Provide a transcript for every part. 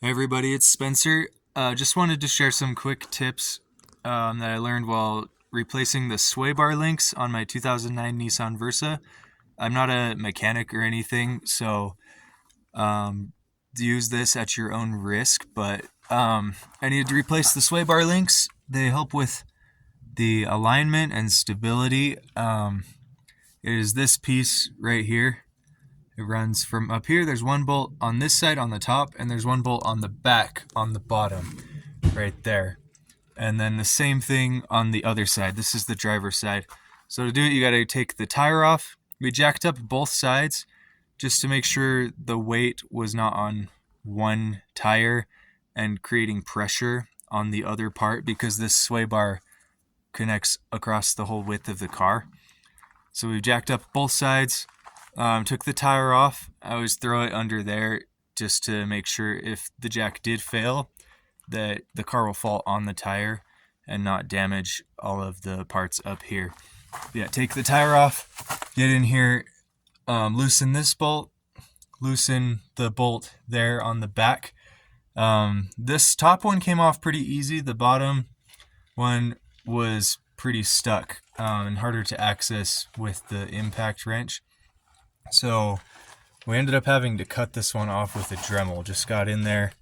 Hey everybody, it's Spencer. Just wanted to share some quick tips that I learned while replacing the sway bar links on my 2009 Nissan Versa. I'm not a mechanic or anything, so use this at your own risk, but I needed to replace the sway bar links. They help with the alignment and stability. It is this piece right here. It runs from up here. There's one bolt on this side on the top, and there's one bolt on the back on the bottom right there. And then the same thing on the other side. This is the driver's side. So to do it, you got to take the tire off. We jacked up both sides just to make sure the weight was not on one tire and creating pressure on the other part, because this sway bar connects across the whole width of the car. So we jacked up both sides. Took the tire off. I always throw it under there just to make sure if the jack did fail that the car will fall on the tire and not damage all of the parts up here. Yeah, take the tire off, get in here, loosen this bolt, loosen the bolt there on the back. This top one came off pretty easy. The bottom one was pretty stuck and harder to access with the impact wrench. So we ended up having to cut this one off with a Dremel. Just got in there,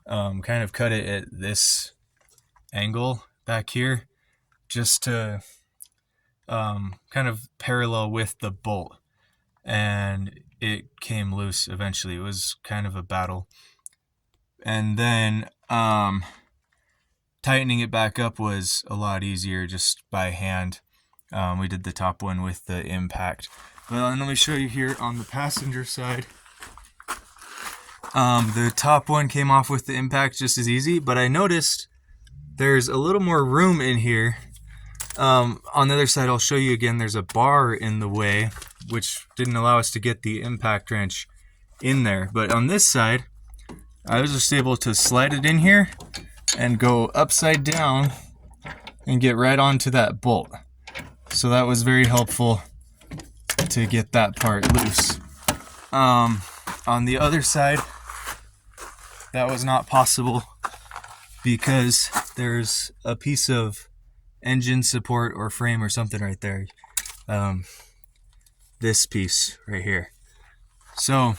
kind of cut it at this angle back here, just to kind of parallel with the bolt. And it came loose eventually. It was kind of a battle. And then tightening it back up was a lot easier just by hand. We did the top one with the impact. Well, and let me show you here on the passenger side. The top one came off with the impact just as easy, but I noticed there's a little more room in here. On the other side, I'll show you again, there's a bar in the way, which didn't allow us to get the impact wrench in there. But on this side, I was just able to slide it in here and go upside down and get right onto that bolt. So that was very helpful to get that part loose. On the other side, that was not possible because there's a piece of engine support or frame or something right there. This piece right here. So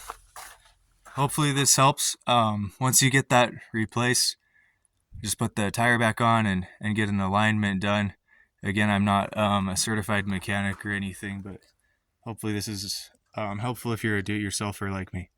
hopefully this helps. Once you get that replaced, just put the tire back on and get an alignment done. Again, I'm not a certified mechanic or anything, but hopefully this is helpful if you're a do-it-yourselfer like me.